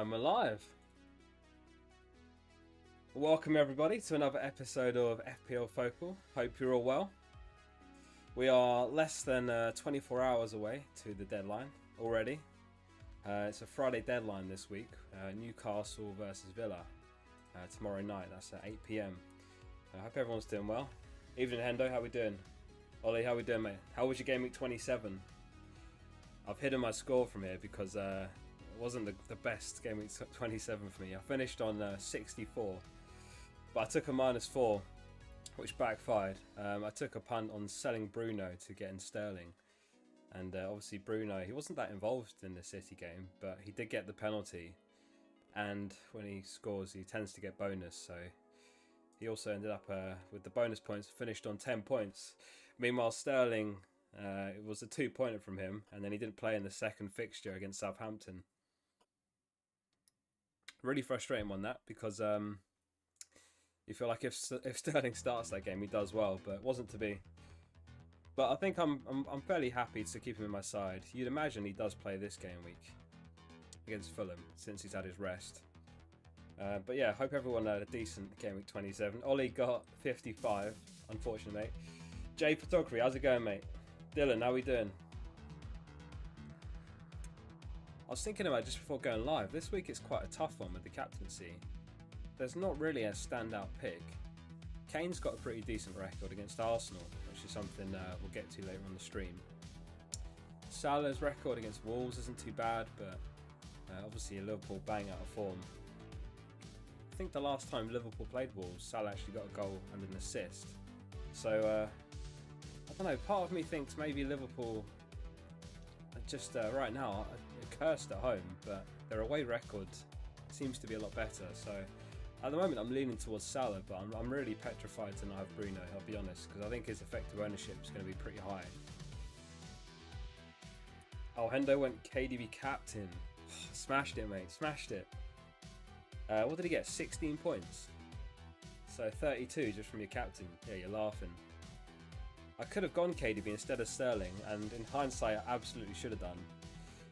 I'm alive. Welcome everybody to another episode of FPL Focal. Hope you're all well. We are less than 24 hours away to the deadline already. It's a Friday deadline this week. Newcastle versus Villa tomorrow night. That's at 8 PM. I hope everyone's doing well. Evening Hendo, how we doing? Ollie, how we doing, mate? How was your Gameweek 27? I've hidden my score from here because it wasn't the best Gameweek 27 for me. I finished on 64, but I took a -4, which backfired. I took a punt on selling Bruno to get in Sterling, and obviously Bruno, he wasn't that involved in the City game, but he did get the penalty, and when he scores he tends to get bonus, so he also ended up with the bonus points, finished on 10 points. Meanwhile Sterling, it was a 2-pointer from him, and then he didn't play in the second fixture against Southampton. Really frustrating on that, because you feel like if Sterling starts that game he does well, but it wasn't to be. But I think I'm fairly happy to keep him in my side. You'd imagine he does play this game week against Fulham since he's had his rest. But yeah, hope everyone had a decent Game Week 27. Ollie got 55, unfortunately, mate. Jay Photography, how's it going, mate? Dylan, how we doing? I was thinking about just before going live, this week it's quite a tough one with the captaincy. There's not really a standout pick. Kane's got a pretty decent record against Arsenal, which is something we'll get to later on the stream. Salah's record against Wolves isn't too bad, but obviously Liverpool bang out of form. I think the last time Liverpool played Wolves, Salah actually got a goal and an assist. So, I don't know, part of me thinks maybe Liverpool are just right now are cursed at home, but their away record seems to be a lot better. So at the moment I'm leaning towards Salah, but I'm really petrified to not have Bruno, I'll be honest, because I think his effective ownership is going to be pretty high. Oh, Hendo went KDB captain. Smashed it, mate, smashed it. What did he get? 16 points. So 32 just from your captain. Yeah, you're laughing. I could have gone KDB instead of Sterling, and in hindsight I absolutely should have done.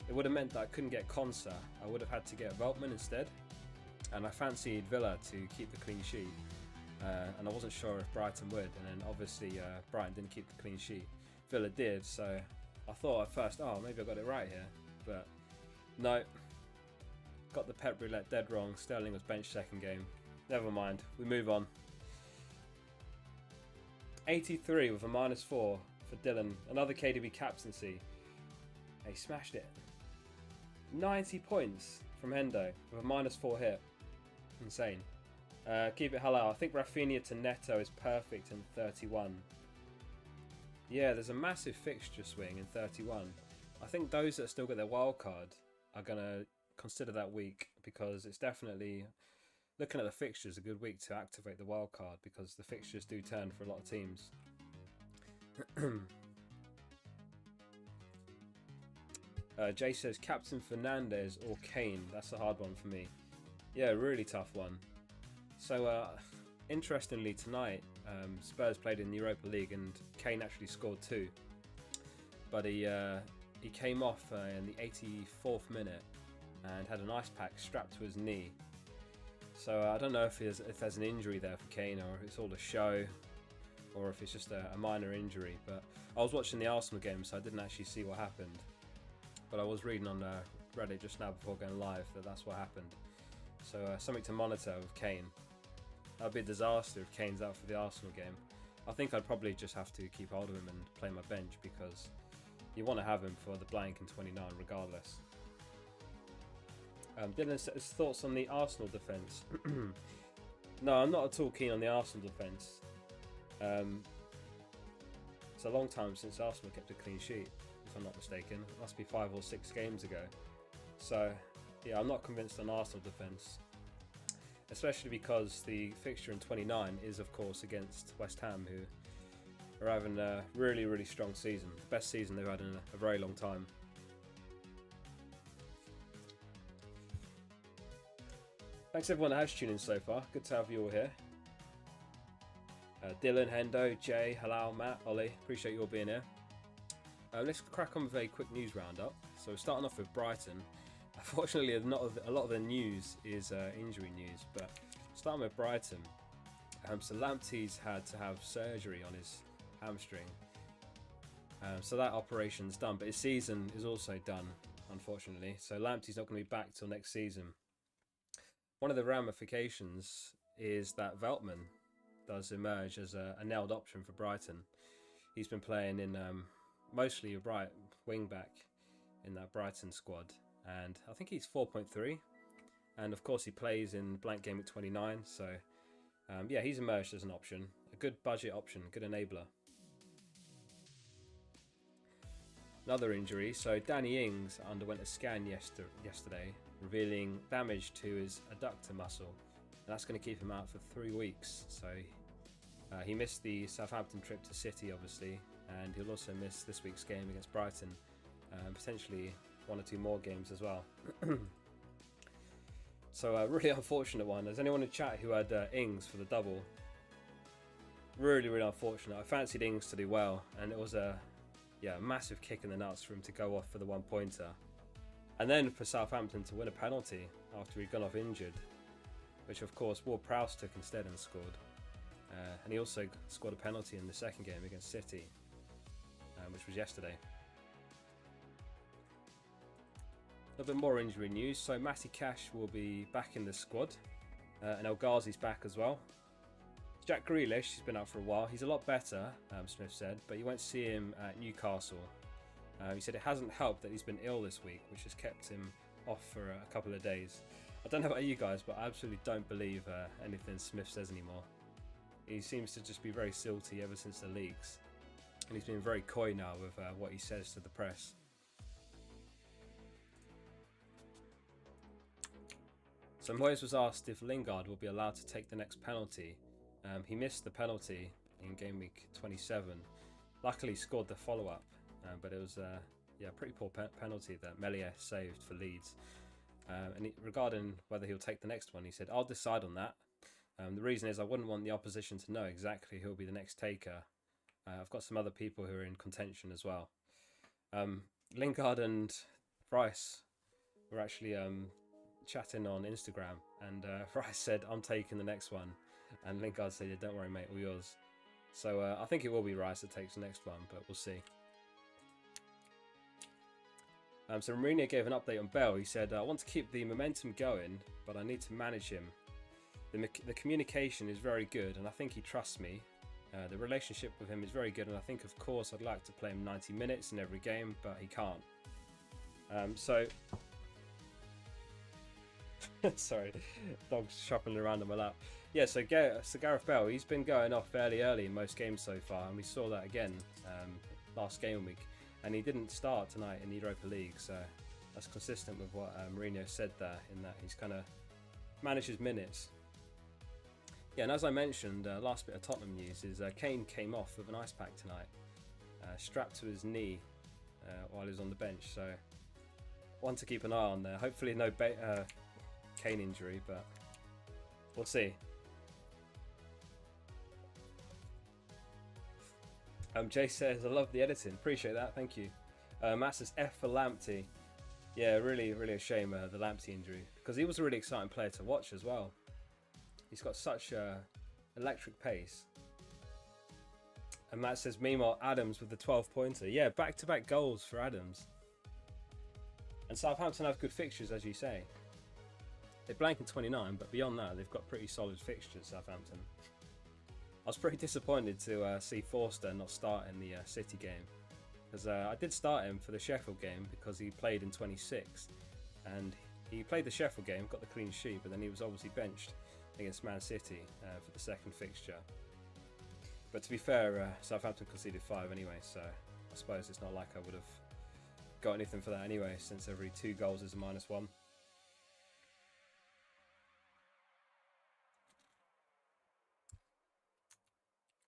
It would have meant that I couldn't get Konsa. I would have had to get Veltman instead, and I fancied Villa to keep the clean sheet, and I wasn't sure if Brighton would, and then obviously Brighton didn't keep the clean sheet. Villa did, so I thought at first, oh, maybe I got it right here, but no. Got the pep roulette dead wrong. Sterling was bench second game. Never mind, we move on. 83 with a -4 for Dylan. Another KDB captaincy. He smashed it. 90 points from Hendo with a -4 hit. Insane. Keep it halal. I think Rafinha to Neto is perfect in 31. Yeah, there's a massive fixture swing in 31. I think those that still got their wildcard are going to consider that week, because it's definitely, looking at the fixtures, a good week to activate the wildcard, because the fixtures do turn for a lot of teams. Jay says Captain Fernandez or Kane. That's a hard one for me. Yeah, really tough one. So interestingly tonight, Spurs played in the Europa League and Kane actually scored 2, but he came off in the 84th minute and had an ice pack strapped to his knee. So I don't know if there's an injury there for Kane, or if it's all a show, or if it's just a minor injury. But I was watching the Arsenal game, so I didn't actually see what happened. But I was reading on Reddit just now before going live that that's what happened. So something to monitor with Kane. That would be a disaster if Kane's out for the Arsenal game. I think I'd probably just have to keep hold of him and play my bench, because you want to have him for the blank in 29 regardless. Dylan says thoughts on the Arsenal defence. No, I'm not at all keen on the Arsenal defence. It's a long time since Arsenal kept a clean sheet, if I'm not mistaken. It must be 5 or 6 games ago. So yeah, I'm not convinced on Arsenal defence, especially because the fixture in 29 is of course against West Ham, who are having a really, really strong season. The best season they've had in a very long time. Thanks everyone that has tuned in so far. Good to have you all here. Dylan, Hendo, Jay, Halal, Matt, Ollie, appreciate you all being here. Let's crack on with a quick news roundup. So starting off with Brighton. Unfortunately, a lot of the news is injury news, but starting with Brighton. So Lamptey's had to have surgery on his hamstring. So that operation's done, but his season is also done, unfortunately. So Lamptey's not going to be back till next season. One of the ramifications is that Veltman does emerge as a nailed option for Brighton. He's been playing in mostly a right wing back in that Brighton squad, and I think he's 4.3, and of course he plays in blank Gameweek29. So yeah, he's emerged as an option, a good budget option, good enabler. Another injury, so Danny Ings underwent a scan yesterday, revealing damage to his adductor muscle, and that's going to keep him out for 3 weeks. So he missed the Southampton trip to City, obviously, and he'll also miss this week's game against Brighton, potentially 1 or 2 more games as well. So a really unfortunate one. Has anyone in chat who had Ings for the double? Really, really unfortunate. I fancied Ings to do well, and it was a massive kick in the nuts for him to go off for the 1-pointer. And then for Southampton to win a penalty after he'd gone off injured, which of course Ward-Prowse took instead and scored. And he also scored a penalty in the second game against City, which was yesterday. A little bit more injury news. So Matty Cash will be back in the squad, and El Ghazi's back as well. Jack Grealish, he's been out for a while. He's a lot better, Smith said, but you won't see him at Newcastle. He said it hasn't helped that he's been ill this week, which has kept him off for a couple of days. I don't know about you guys, but I absolutely don't believe anything Smith says anymore. He seems to just be very silty ever since the leaks, and he's been very coy now with what he says to the press. So Moyes was asked if Lingard will be allowed to take the next penalty. He missed the penalty in game week 27. Luckily he scored the follow-up, but it was a pretty poor penalty that Melier saved for Leeds. And regarding whether he'll take the next one, he said, "I'll decide on that. The reason is I wouldn't want the opposition to know exactly who'll be the next taker. I've got some other people who are in contention as well." Lingard and Rice were actually chatting on Instagram, and Rice said, "I'm taking the next one," and Lingard said, "Yeah, don't worry mate, all yours." So I think it will be Rice that takes the next one, but we'll see. So Mourinho gave an update on Bale. He said, "I want to keep the momentum going, but I need to manage him. The communication is very good, and I think he trusts me. The relationship with him is very good, and I think, of course, I'd like to play him 90 minutes in every game, but he can't." Sorry, dog's shuffling around on my lap. Yeah, so Gareth Bale, he's been going off fairly early in most games so far, and we saw that again last game week. And he didn't start tonight in the Europa League, so that's consistent with what Mourinho said there, in that he's kind of manages minutes. Yeah, and as I mentioned, last bit of Tottenham news is Kane came off with an ice pack tonight, strapped to his knee while he was on the bench, so one to keep an eye on there. Hopefully no Kane injury, but we'll see. Jay says, "I love the editing." Appreciate that, thank you. Matt says, "F for Lamptey." Yeah, really a shame the Lamptey injury, because he was a really exciting player to watch as well. He's got such electric pace. And Matt says, "Meanwhile, Adams with the 12-pointer." Yeah, back-to-back goals for Adams. And Southampton have good fixtures, as you say. They blank in 29, but beyond that, they've got pretty solid fixtures, Southampton. I was pretty disappointed to see Forster not start in the City game, because I did start him for the Sheffield game because he played in 26, and he played the Sheffield game, got the clean sheet, but then he was obviously benched against Man City for the second fixture. But to be fair, Southampton conceded 5 anyway, so I suppose it's not like I would have got anything for that anyway, since every 2 goals is a -1.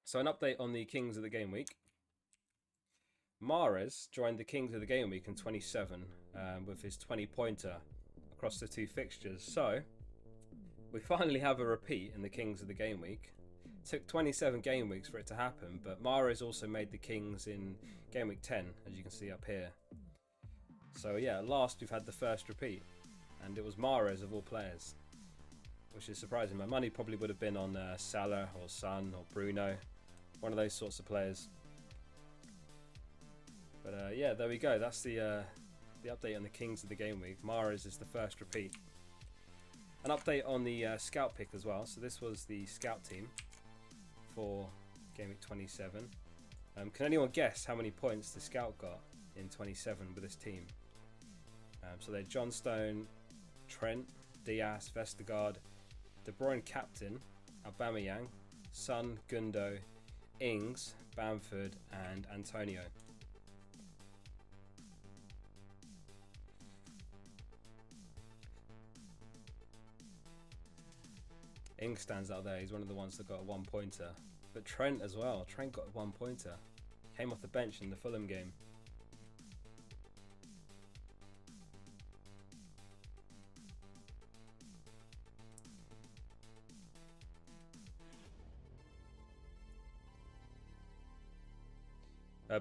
So an update on the Kings of the Game Week. Mahrez joined the Kings of the Game Week in 27 with his 20-pointer across the 2 fixtures. So we finally have a repeat in the Kings of the Game Week. It took 27 game weeks for it to happen, but Mahrez also made the Kings in Game Week 10, as you can see up here. So yeah, at last we've had the first repeat. and it was Mahrez of all players, which is surprising. My money probably would have been on Salah or Son or Bruno, one of those sorts of players. But yeah, there we go. That's the update on the Kings of the game week. Mahrez is the first repeat. An update on the scout pick as well. So this was the scout team for game week 27. Can anyone guess how many points the scout got in 27 with this team? So they're John Stone, Trent, Diaz, Vestergaard, De Bruyne captain, Aubameyang, Son, Gundo, Ings, Bamford and Antonio. Ings stands out there. He's one of the ones that got a 1-pointer. But Trent as well. Trent got a 1-pointer. Came off the bench in the Fulham game.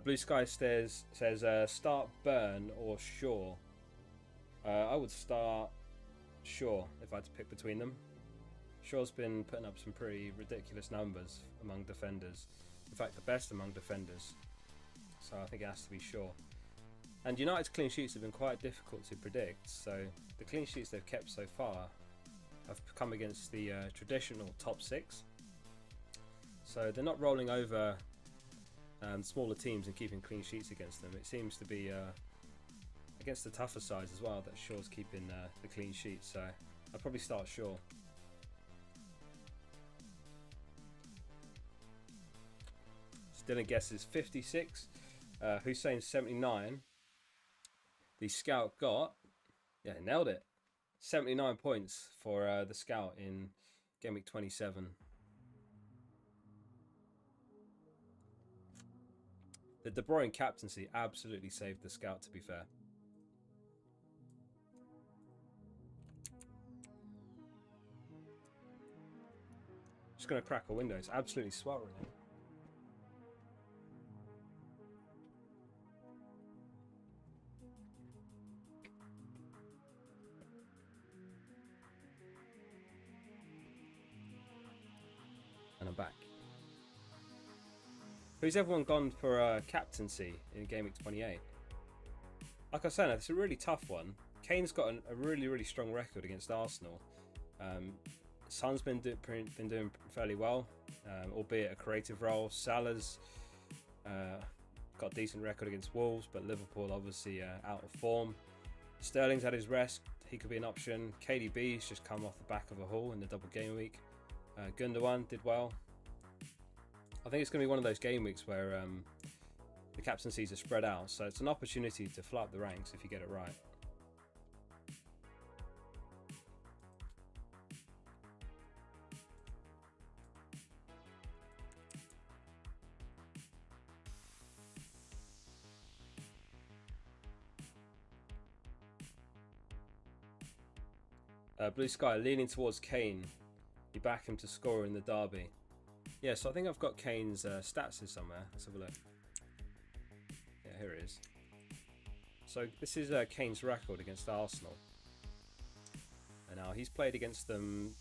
Blue Sky says start Burn or Shaw. I would start Shaw if I had to pick between them. Shaw's been putting up some pretty ridiculous numbers among defenders. In fact, the best among defenders. So I think it has to be Shaw. And United's clean sheets have been quite difficult to predict. So the clean sheets they've kept so far have come against the traditional top 6. So they're not rolling over smaller teams and keeping clean sheets against them. It seems to be against the tougher sides as well that Shaw's keeping the clean sheet. So I'd probably start Shaw. Dylan guesses 56. Hussein 79. The scout got, yeah, nailed it. 79 points for the scout in game week 27. The De Bruyne captaincy absolutely saved the scout, to be fair. Just going to crack a window. It's absolutely sweltering. And I'm back. Who's everyone gone for captaincy in game week 28? Like I said, it's a really tough one. Kane's got a really strong record against Arsenal. Son's been doing fairly well, albeit a creative role. Salah's got a decent record against Wolves, but Liverpool obviously out of form. Sterling's had his rest. He could be an option. KDB's just come off the back of a haul in the double game week. Gundogan did well. I think it's going to be one of those game weeks where the captaincies are spread out, so it's an opportunity to fly up the ranks if you get it right. Blue Sky leaning towards Kane. You back him to score in the derby. Yeah, so I think I've got Kane's stats here somewhere. Let's have a look. Yeah, here it is. So this is Kane's record against Arsenal. And now he's played against them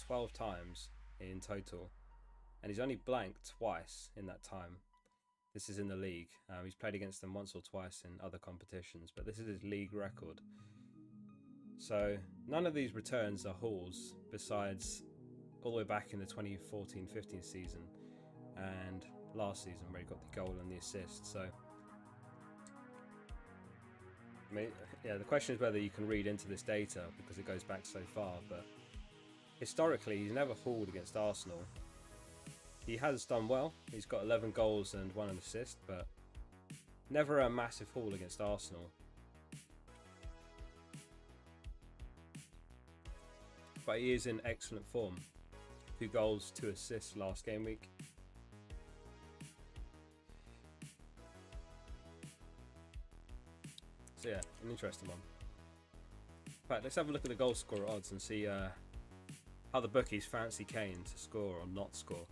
12 times in total. And he's only blanked twice in that time. This is in the league. He's played against them once or twice in other competitions, but this is his league record. So none of these returns are hauls besides all the way back in the 2014-15 season and last season where he got the goal and the assist. So I mean, yeah, the question is whether you can read into this data because it goes back so far, but historically he's never hauled against Arsenal. He has done well. He's got 11 goals and 1 assist, but never a massive haul against Arsenal. But he is in excellent form. 2 goals, 2 assists last game week. So yeah, an interesting one. Right, let's have a look at the goal scorer odds and see how the bookies fancy Kane to score or not score.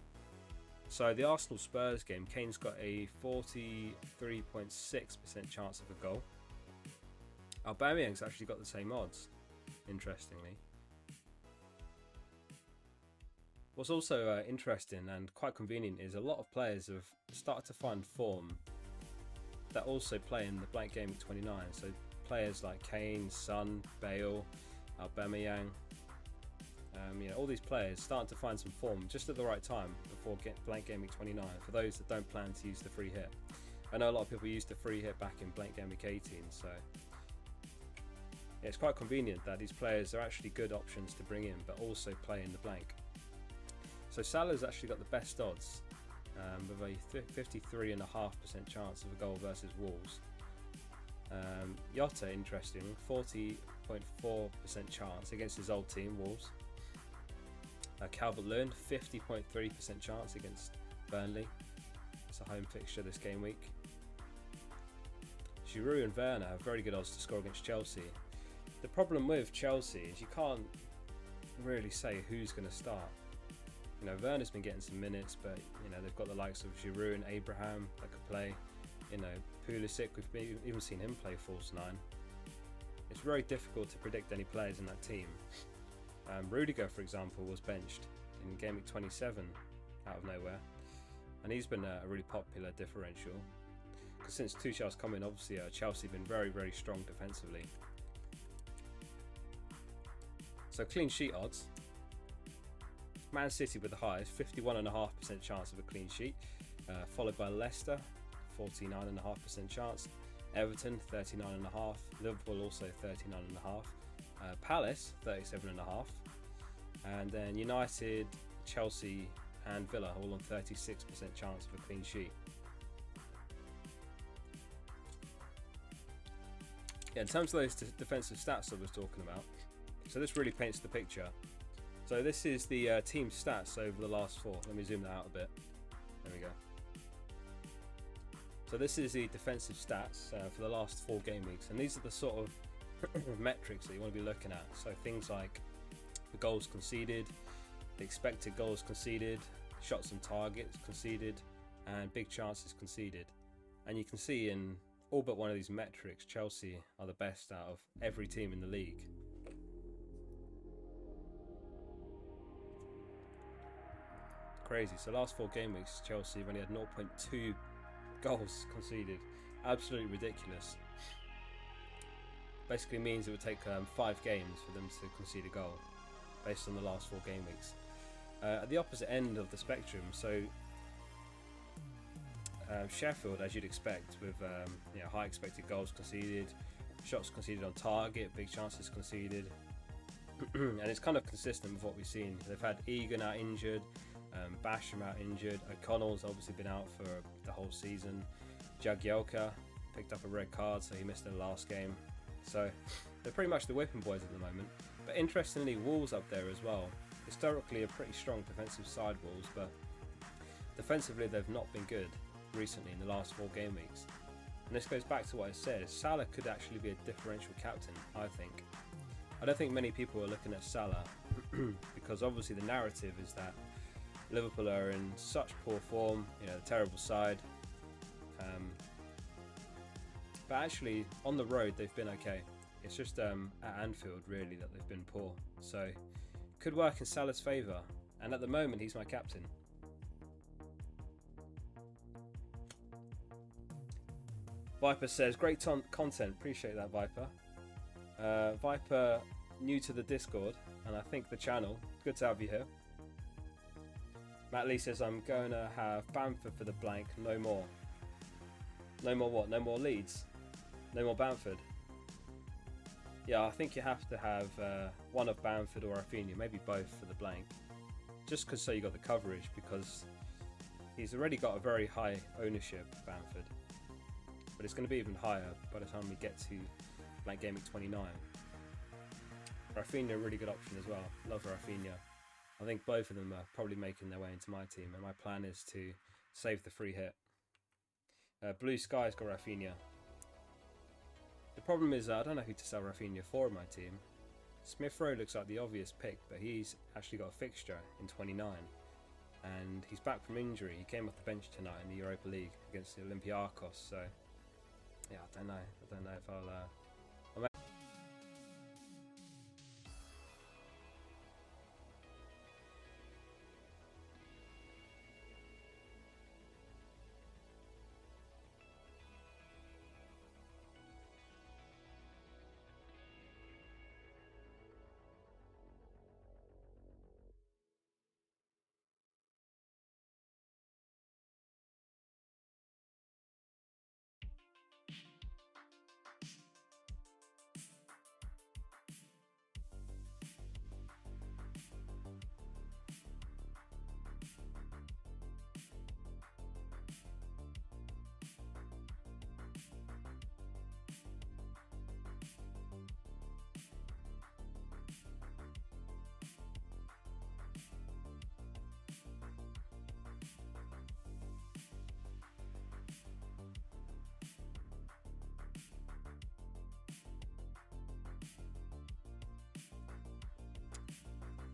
So the Arsenal Spurs game, Kane's got a 43.6% chance of a goal. Aubameyang's actually got the same odds. interestingly. What's also interesting and quite convenient is a lot of players have started to find form that also play in the blank Gameweek 29. So players like Kane, Son, Bale, Aubameyang, all these players starting to find some form just at the right time before blank Gameweek 29 for those that don't plan to use the free hit. I know a lot of people used the free hit back in blank Gameweek 18, so yeah, it's quite convenient that these players are actually good options to bring in but also play in the blank. So Salah's actually got the best odds with a 53.5% chance of a goal versus Wolves. Jota, interesting, 40.4% chance against his old team, Wolves. Calvert-Lewin, 50.3% chance against Burnley. It's a home fixture this game week. Giroud and Werner have very good odds to score against Chelsea. The problem with Chelsea is you can't really say who's going to start. Werner's been getting some minutes, but they've got the likes of Giroud and Abraham that could play. Pulisic, we've even seen him play false 9. It's very difficult to predict any players in that team. Rudiger, for example, was benched in Gameweek 27 out of nowhere, and he's been a really popular differential. Because since Tuchel's come in, obviously Chelsea have been very, very strong defensively. So clean sheet odds. Man City with the highest, 51.5% chance of a clean sheet, followed by Leicester, 49.5% chance, Everton 39.5%, Liverpool also 39.5%, Palace 37.5%, and then United, Chelsea and Villa all on 36% chance of a clean sheet. Yeah, in terms of those defensive stats I was talking about, so this really paints the picture. So this is the team stats over the last 4. Let me zoom that out a bit. There we go. So this is the defensive stats for the last 4 game weeks, and these are the sort of metrics that you want to be looking at. So things like the goals conceded, the expected goals conceded, shots on targets conceded, and big chances conceded. And you can see in all but one of these metrics, Chelsea are the best out of every team in the league. Crazy. So last 4 game weeks, Chelsea have only had 0.2 goals conceded. Absolutely ridiculous. Basically means it would take 5 games for them to concede a goal based on the last 4 game weeks. At the opposite end of the spectrum, so Sheffield, as you'd expect, with high expected goals conceded, shots conceded on target, big chances conceded, and it's kind of consistent with what we've seen. They've had Egan out injured, Basham out injured, O'Connell's obviously been out for the whole season, Jagielka picked up a red card, so he missed the last game. So they're pretty much the whipping boys at the moment. But interestingly, Wolves up there as well. Historically a pretty strong defensive side, Wolves, but defensively they've not been good recently in the last 4 game weeks. And this goes back to what I said, Salah could actually be a differential captain, I think. I don't think many people are looking at Salah because obviously the narrative is that Liverpool are in such poor form, a terrible side. But actually, on the road, they've been okay. It's just at Anfield, really, that they've been poor. So, could work in Salah's favour. And at the moment, he's my captain. Viper says, great content. Appreciate that, Viper. Viper, new to the Discord, and I think the channel. Good to have you here. Matt Lee says, I'm going to have Bamford for the blank, no more. No more what? No more Leeds? No more Bamford? Yeah, I think you have to have one of Bamford or Rafinha, maybe both for the blank. Just so you got the coverage, because he's already got a very high ownership, Bamford. But it's going to be even higher by the time we get to blank Gameweek 29. Rafinha, a really good option as well. Love Rafinha. I think both of them are probably making their way into my team, and my plan is to save the free hit. Blue Sky's got Rafinha. The problem is I don't know who to sell Rafinha for in my team. Smith Rowe looks like the obvious pick, but he's actually got a fixture in 29. And he's back from injury. He came off the bench tonight in the Europa League against the Olympiacos, so yeah, I don't know if I'll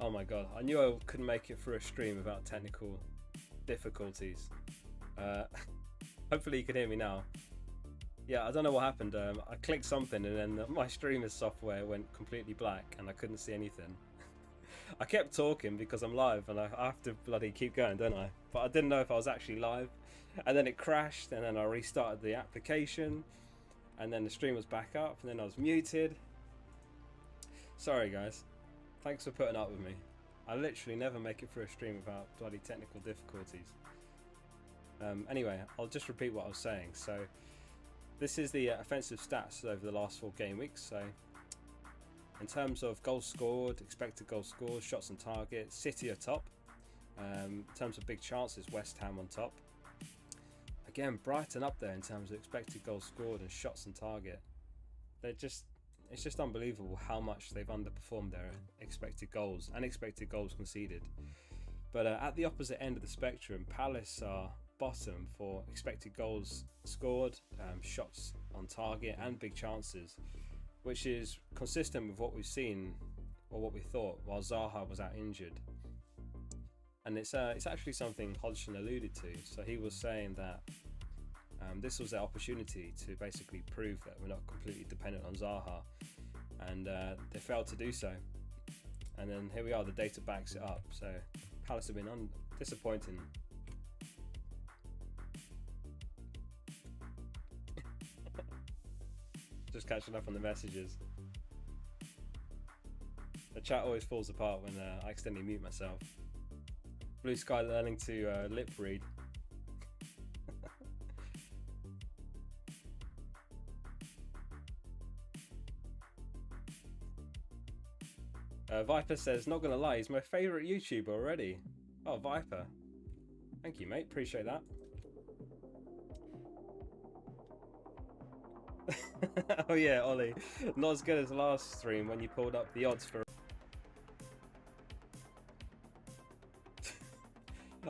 Oh my god, I knew I couldn't make it through a stream without technical difficulties. Hopefully you can hear me now. Yeah, I don't know what happened. I clicked something and then my streamer's software went completely black and I couldn't see anything. I kept talking because I'm live and I have to bloody keep going, don't I? But I didn't know if I was actually live. And then it crashed and then I restarted the application and then the stream was back up and then I was muted. Sorry guys. Thanks for putting up with me. I literally never make it through a stream without bloody technical difficulties. Anyway, I'll just repeat what I was saying. So this is the offensive stats over the last 4 game weeks. So in terms of goals scored, expected goals scored, shots on target, City are top. In terms of big chances, West Ham on top. Again, Brighton up there in terms of expected goals scored and shots on target. It's just unbelievable how much they've underperformed their expected goals and expected goals conceded. But at the opposite end of the spectrum, Palace are bottom for expected goals scored, shots on target and big chances, which is consistent with what we've seen or what we thought while Zaha was out injured. And it's actually something Hodgson alluded to. So he was saying that this was their opportunity to basically prove that we're not completely dependent on Zaha, and they failed to do so. And then here we are, the data backs it up. So Palace have been disappointing. Just catching up on the messages. The chat always falls apart when I accidentally mute myself. Blue Sky learning to lip read. Viper says, not gonna lie, he's my favourite YouTuber already. Oh, Viper. Thank you, mate. Appreciate that. Oh yeah, Ollie. Not as good as the last stream when you pulled up the odds for...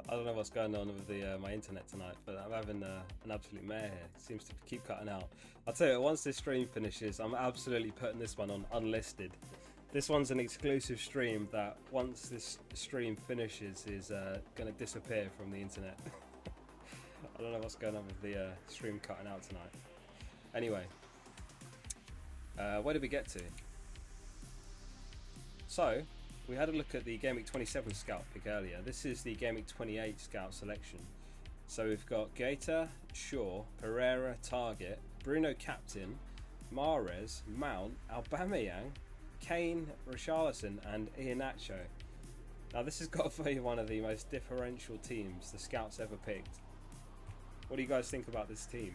I don't know what's going on with my internet tonight, but I'm having an absolute mare here. It seems to keep cutting out. I'll tell you, once this stream finishes, I'm absolutely putting this one on unlisted. This one's an exclusive stream that once this stream finishes is going to disappear from the internet. I don't know what's going on with the stream cutting out tonight. Anyway, where did we get to? So, we had a look at the Gameweek 27 scout pick earlier. This is the Gameweek 28 scout selection. So we've got Gaeta, Shaw, Pereira, Target, Bruno captain, Mahrez, Mount, Aubameyang, Kane, Richarlison and Iheanacho. Now this has got to be one of the most differential teams the scouts ever picked. What do you guys think about this team?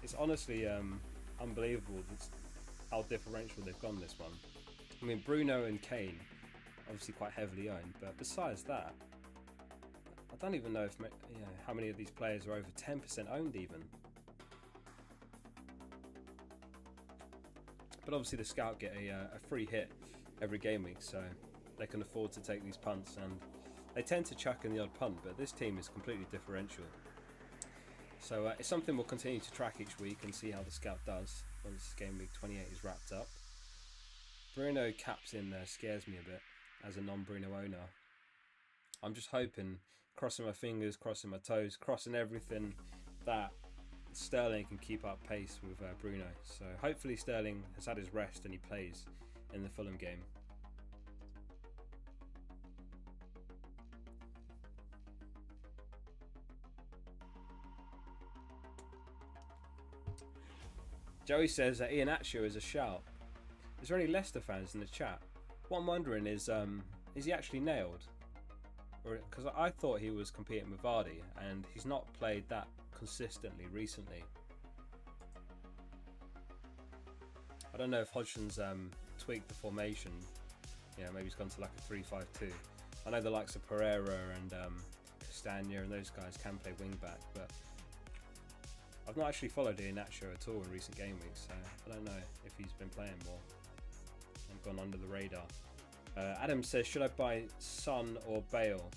It's honestly unbelievable how differential they've gone this one. I mean, Bruno and Kane obviously quite heavily owned, but besides that, I don't even know if how many of these players are over 10% owned even. But obviously the scout get a free hit every game week, so they can afford to take these punts, and they tend to chuck in the odd punt, but this team is completely differential. So it's something we'll continue to track each week and see how the scout does once game week 28 is wrapped up. Bruno captain scares me a bit as a non-Bruno owner. I'm just hoping, crossing my fingers, crossing my toes, crossing everything, that Sterling can keep up pace with Bruno. So hopefully Sterling has had his rest and he plays in the Fulham game. Joey says that Iheanacho is a shout. Is there any Leicester fans in the chat? What I'm wondering is he actually nailed? Because I thought he was competing with Vardy and he's not played that consistently recently. I don't know if Hodgson's tweaked the formation. Yeah, maybe he's gone to like a 3-5-2. I know the likes of Pereira and Castagna and those guys can play wing back, but I've not actually followed Iheanacho at all in recent game weeks, so I don't know if he's been playing more and gone under the radar. Adam says, should I buy Son or Bale?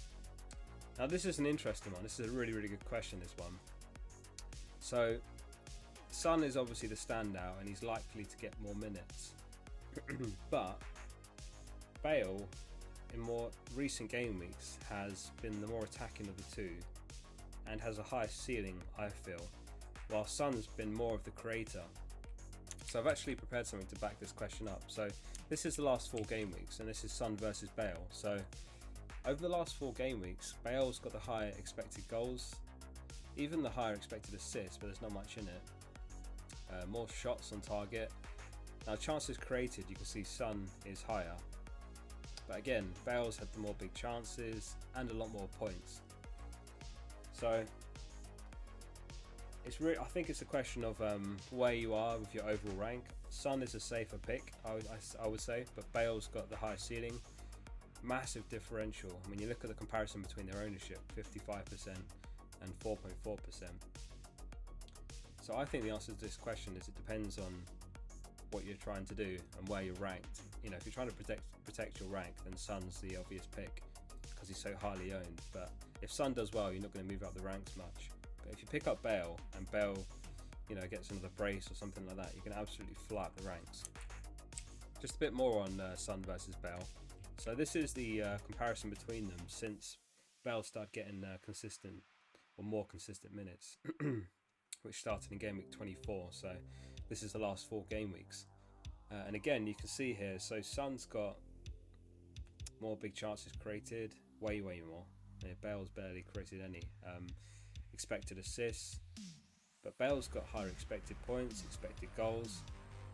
Now this is an interesting one. This is a really, really good question, this one. So, Son is obviously the standout and he's likely to get more minutes. But Bale, in more recent game weeks, has been the more attacking of the two and has a higher ceiling, I feel, while Son's been more of the creator. So I've actually prepared something to back this question up. So this is the last 4 game weeks, and this is Son versus Bale. So over the last 4 game weeks, Bale's got the higher expected goals, even the higher expected assists, but there's not much in it. More shots on target. Now chances created, you can see Son is higher, but again, Bale's had the more big chances and a lot more points. So it's really, I think it's a question of where you are with your overall rank. Son is a safer pick, I would say, but Bale's got the high ceiling. Massive differential. I mean, you look at the comparison between their ownership, 55% and 4.4%. So I think the answer to this question is it depends on what you're trying to do and where you're ranked. You know, if you're trying to protect your rank, then Son's the obvious pick because he's so highly owned. But if Son does well, you're not going to move up the ranks much. But if you pick up Bale and Bale, you know, gets another brace or something like that, you can absolutely fly up the ranks. Just a bit more on Son versus Bale. So this is the comparison between them since Bale started getting consistent or more consistent minutes, which started in Gameweek 24. So this is the last 4 game weeks. And again, you can see here, so Son's got more big chances created, way more. Yeah, Bale's barely created any. Expected assists, but Bale's got higher expected points, expected goals,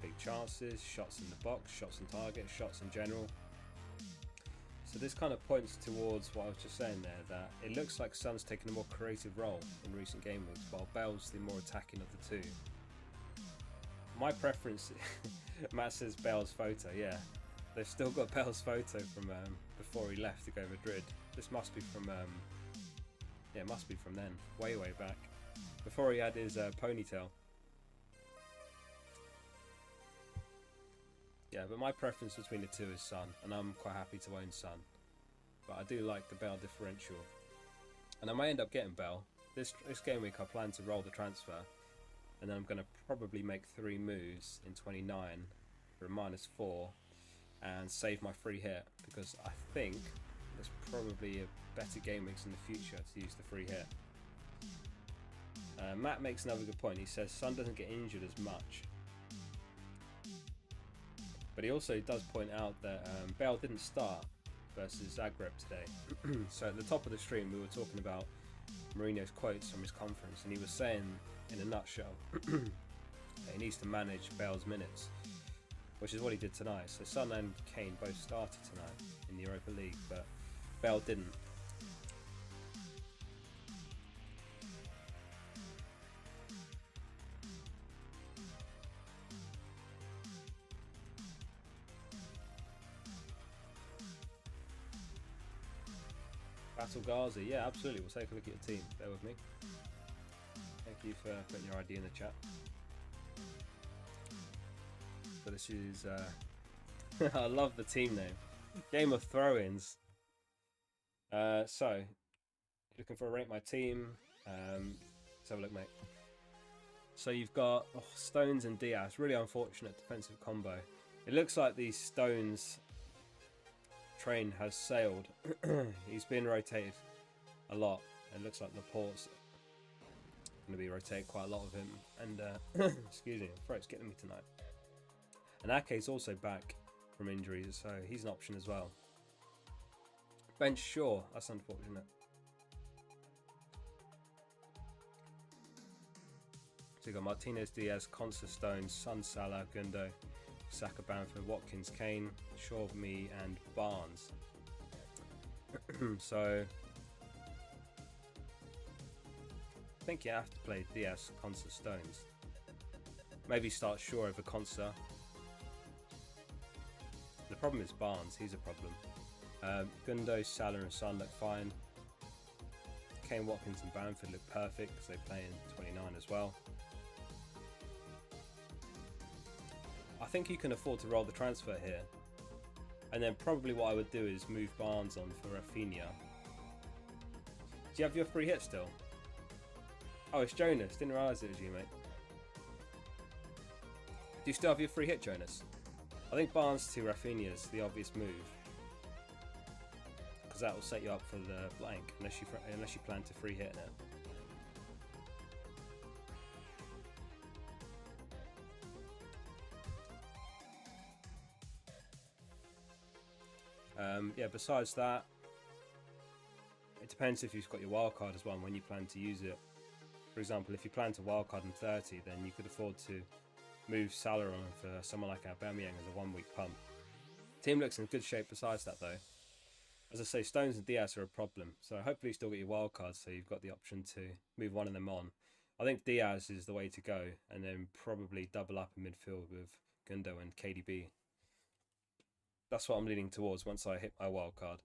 big chances, shots in the box, shots on target, shots in general. So this kind of points towards what I was just saying there, that it looks like Son's taken a more creative role in recent game weeks, while Bale's the more attacking of the two. My preference, Matt says Bale's photo, yeah. They've still got Bale's photo from before he left to go Madrid. This must be from, yeah, it must be from then, way back, before he had his ponytail. Yeah, but my preference between the two is Son, and I'm quite happy to own Son. But I do like the Bale differential. And I may end up getting Bale. This game week I plan to roll the transfer, and then I'm going to probably make 3 moves in 29 for a -4 and save my free hit, because I think there's probably a better game weeks in the future to use the free hit. Matt makes another good point. He says Son doesn't get injured as much. But he also does point out that Bale didn't start versus Zagreb today. So at the top of the stream we were talking about Mourinho's quotes from his conference, and he was saying in a nutshell that he needs to manage Bale's minutes, which is what he did tonight. So Son and Kane both started tonight in the Europa League, but Bale didn't. Battle Gazi, yeah, absolutely. We'll take a look at your team. Bear with me. Thank you for putting your ID in the chat. So this is, I love the team name. Game of Throw-ins. So, looking for a rate my team. Let's have a look, mate. So you've got Stones and Diaz. Really unfortunate defensive combo. It looks like the Stones train has sailed. He's been rotated a lot. It looks like Laporte's going to be rotated quite a lot of him. And excuse me, throat's getting me tonight. And Ake's also back from injuries, so he's an option as well. Bench Shaw, that's unfortunate. So you've got Martinez, Diaz, Consa, Stones, Son, Salah, Gundo, Saka, Bamford, Watkins, Kane, Shaw, me, and Barnes. So I think you have to play Diaz, Consa, Stones. Maybe start Shaw over Consa. The problem is Barnes, he's a problem. Gundo, Salah and Son look fine. Kane, Watkins and Bamford look perfect because they play in 29 as well. I think you can afford to roll the transfer here. And then probably what I would do is move Barnes on for Rafinha. Do you have your free hit still? Oh, it's Jonas. Didn't realise it was you, mate. Do you still have your free hit, Jonas? I think Barnes to Rafinha is the obvious move. because that will set you up for the blank unless you plan to free hit it. Yeah, besides that, it depends if you've got your wildcard as well and when you plan to use it. For example, if you plan to wildcard in 30, then you could afford to move Salah on for someone like Aubameyang as a 1 week pump. Team looks in good shape besides that though. As I say, Stones and Diaz are a problem, so hopefully you still get your wildcards so you've got the option to move one of them on. I think Diaz is the way to go, and then probably double up in midfield with Gundo and KDB. That's what I'm leaning towards once I hit my wildcard.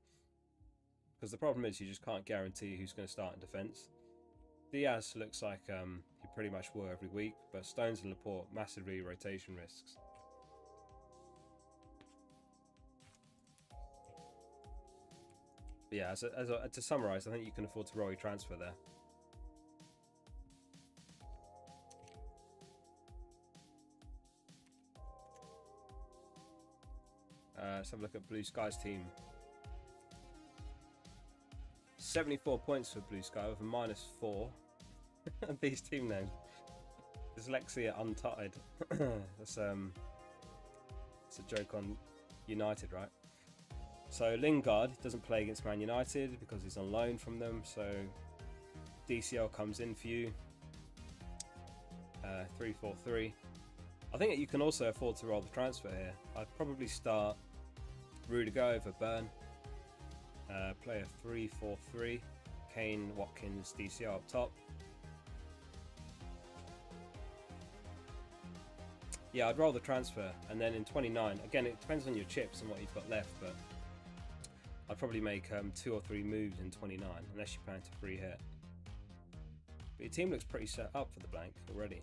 Because the problem is you just can't guarantee who's going to start in defence. Diaz looks like he pretty much will every week, but Stones and Laporte, massively rotation risks. But yeah, to summarise, I think you can afford to roll your transfer there. Let's have a look at Blue Sky's team. 74 points for Blue Sky with a -4. These team names. Dyslexia untied. That's a joke on United, right? So Lingard doesn't play against Man United because he's on loan from them. So DCL comes in for you. 3-4-3. I think that you can also afford to roll the transfer here. I'd probably start Rudiger over Burn. Play a 3-4-3. Kane, Watkins, DCL up top. Yeah, I'd roll the transfer, and then in 29, again, it depends on your chips and what you've got left, but I'd probably make 2 or 3 moves in 29, unless you plan to free hit. But your team looks pretty set up for the blank already.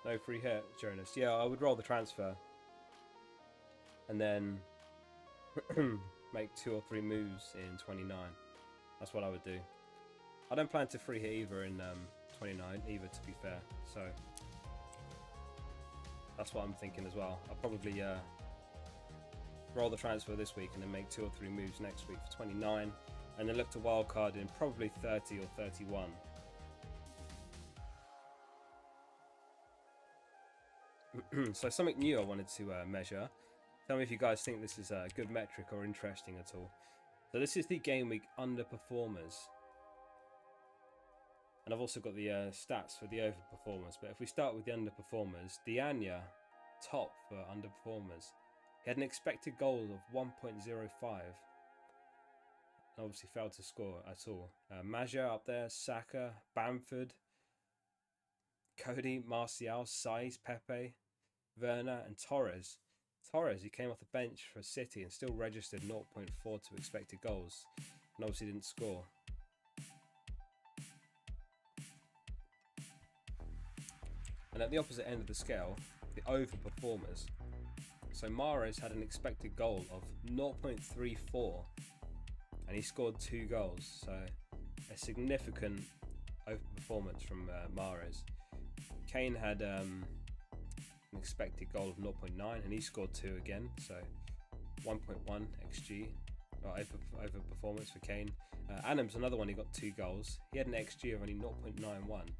No free hit, Jonas. Yeah, I would roll the transfer. And then make 2 or 3 moves in 29. That's what I would do. I don't plan to free hit either in 29, either, to be fair. So that's what I'm thinking as well. I'll probably roll the transfer this week and then make 2 or 3 moves next week for 29. And then look to wildcard in probably 30 or 31. So something new I wanted to measure. Tell me if you guys think this is a good metric or interesting at all. So this is the Gameweek underperformers. And I've also got the stats for the overperformers. But if we start with the underperformers, Dianya, top for underperformers. He had an expected goal of 1.05. Obviously failed to score at all. Maja up there, Saka, Bamford, Cody, Martial, Saiz, Pepe, Werner and Torres. Torres, he came off the bench for City and still registered 0.42 expected goals and obviously didn't score. And at the opposite end of the scale, the overperformers. So Mahrez had an expected goal of 0.34 and he scored 2 goals. So a significant overperformance from Mahrez. Kane had an expected goal of 0.9 and he scored 2 again, so 1.1 XG over performance for Kane. Adams, another one, he got 2 goals. He had an XG of only 0.91,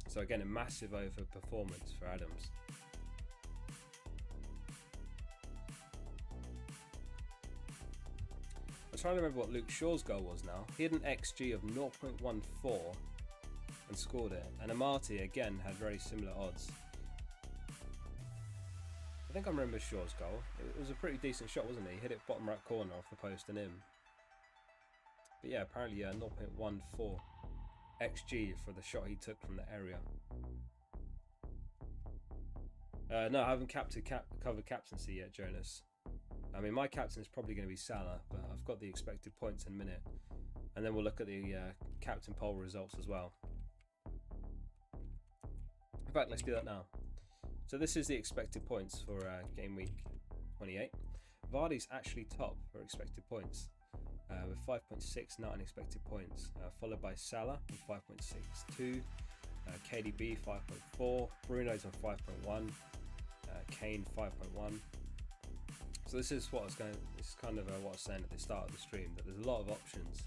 so again a massive over performance for Adams. I'm trying to remember what Luke Shaw's goal was now. He had an XG of 0.14 and scored it, and Amati again had very similar odds. I think I remember Shaw's goal. It was a pretty decent shot, wasn't it? He hit it bottom right corner off the post and in. But yeah, apparently 0.14 XG for the shot he took from the area. No, I haven't covered captaincy yet, Jonas. I mean, my captain is probably going to be Salah, but I've got the expected points in a minute. And then we'll look at the captain poll results as well. In fact, let's do that now. So this is the expected points for game week 28. Vardy's actually top for expected points with 5.69 expected points, followed by Salah with 5.62, KDB 5.4, Bruno's on 5.1, Kane 5.1. So this is what I was going. This is kind of what I was saying at the start of the stream, that there's a lot of options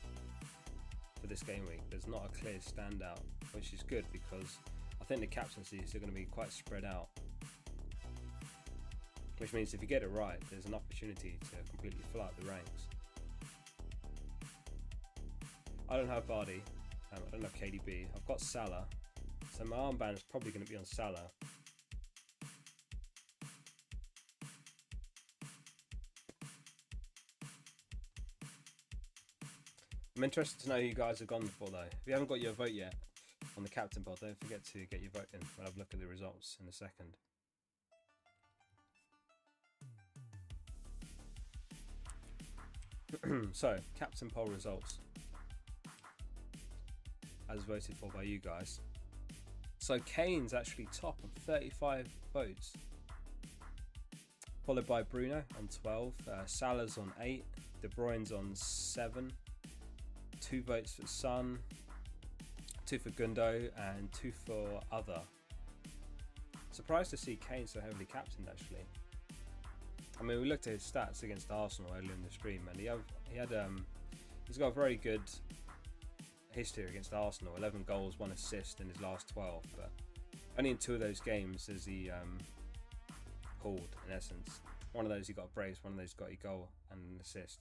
for this game week. There's not a clear standout, which is good because I think the captaincies are going to be quite spread out. Which means if you get it right, there's an opportunity to completely fill out the ranks. I don't have Vardy. I don't have KDB. I've got Salah. So my armband is probably going to be on Salah. I'm interested to know who you guys have gone for though. If you haven't got your vote yet on the captain pod, don't forget to get your vote in. We'll have a look at the results in a second. So, captain poll results as voted for by you guys. So Kane's actually top on 35 votes, followed by Bruno on 12, Salah's on 8, De Bruyne's on 7, 2 votes for Son, 2 for Gundo, and 2 for Other. Surprised to see Kane so heavily captained actually. I mean, we looked at his stats against Arsenal earlier in the stream, and he's got a very good history against Arsenal. 11 goals, 1 assist in his last 12, but only in 2 of those games has he pulled, in essence. One of those he got a brace, one of those got a goal and an assist.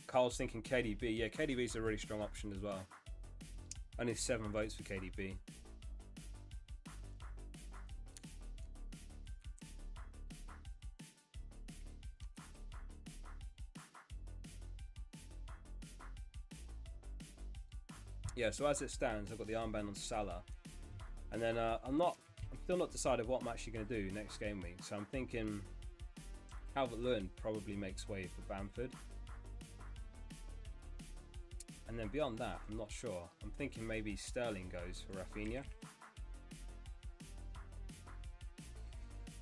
Carl's thinking KDB. Yeah, KDB's a really strong option as well. Only 7 votes for KDB. Yeah, so as it stands, I've got the armband on Salah, and then I'm still not decided what I'm actually going to do next game week. So I'm thinking Calvert-Lewin probably makes way for Bamford. And then beyond that, I'm not sure. I'm thinking maybe Sterling goes for Rafinha.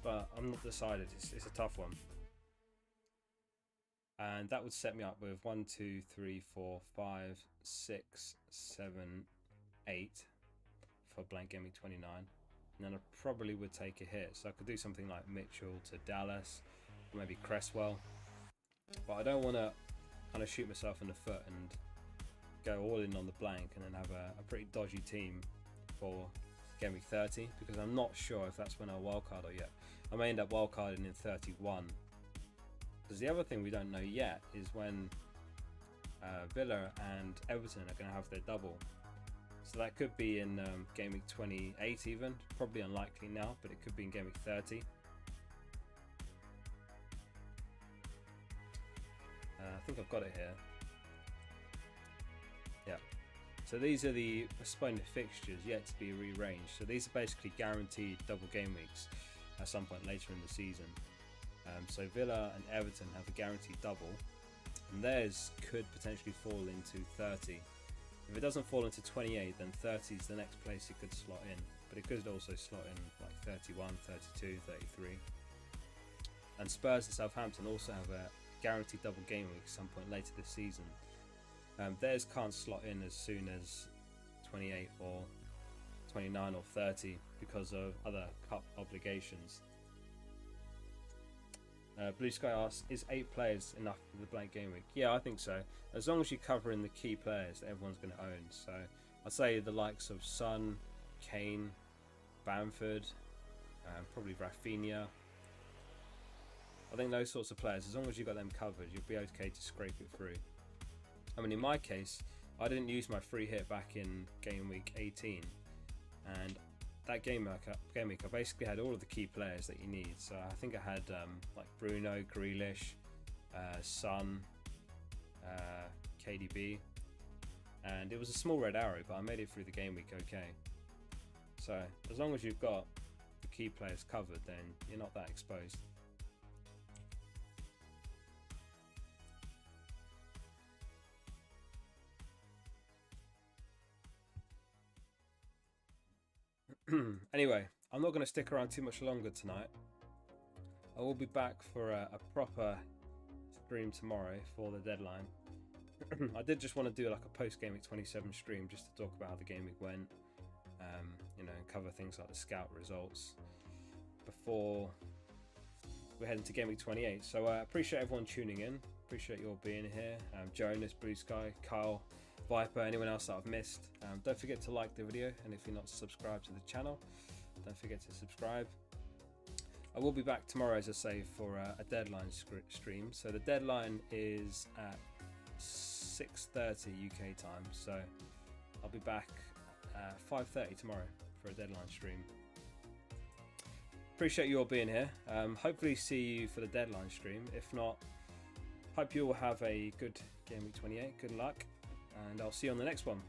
But I'm not decided. It's a tough one. And that would set me up with 1, 2, 3, 4, 5, 6, 7, 8 for blank Gameweek 29. And then I probably would take a hit. So I could do something like Mitchell to Dallas, or maybe Cresswell. But I don't want to kind of shoot myself in the foot and go all in on the blank and then have a pretty dodgy team for Game Week 30, because I'm not sure if that's when I'll wildcard or yet. I may end up wildcarding in 31. Because the other thing we don't know yet is when Villa and Everton are going to have their double. So that could be in Game Week 28 even. Probably unlikely now, but it could be in Game Week 30. I think I've got it here. Yeah, so these are the postponed fixtures yet to be rearranged. So these are basically guaranteed double game weeks at some point later in the season. So Villa and Everton have a guaranteed double, and theirs could potentially fall into 30. If it doesn't fall into 28, then 30 is the next place it could slot in, but it could also slot in like 31, 32, 33. And Spurs and Southampton also have a guaranteed double game week at some point later this season. Theirs can't slot in as soon as 28 or 29 or 30 because of other cup obligations. Blue Sky asks, is 8 players enough for the blank game week? Yeah, I think so. As long as you're covering the key players that everyone's going to own. So I'd say the likes of Son, Kane, Bamford, probably Rafinha. I think those sorts of players, as long as you've got them covered, you'll be okay to scrape it through. I mean, in my case, I didn't use my free hit back in game week 18, and that game week I basically had all of the key players that you need. So I think I had like Bruno, Grealish, Son, KDB, and it was a small red arrow, but I made it through the game week okay. So as long as you've got the key players covered, then you're not that exposed. Anyway, I'm not going to stick around too much longer tonight. I will be back for a proper stream tomorrow for the deadline. I did just want to do like a post Gameweek 27 stream just to talk about how the game week went, you know, and cover things like the scout results before we head into Gameweek 28. So I appreciate everyone tuning in. Appreciate you all being here. Jonas, Blue Sky, Kyle, Viper, anyone else that I've missed. Don't forget to like the video, and if you're not subscribed to the channel, don't forget to subscribe. I will be back tomorrow, as I say, for a deadline stream. So the deadline is at 6:30 UK time. So I'll be back at 5:30 tomorrow for a deadline stream. Appreciate you all being here. Hopefully see you for the deadline stream. If not, hope you all have a good Gameweek 28. Good luck, and I'll see you on the next one.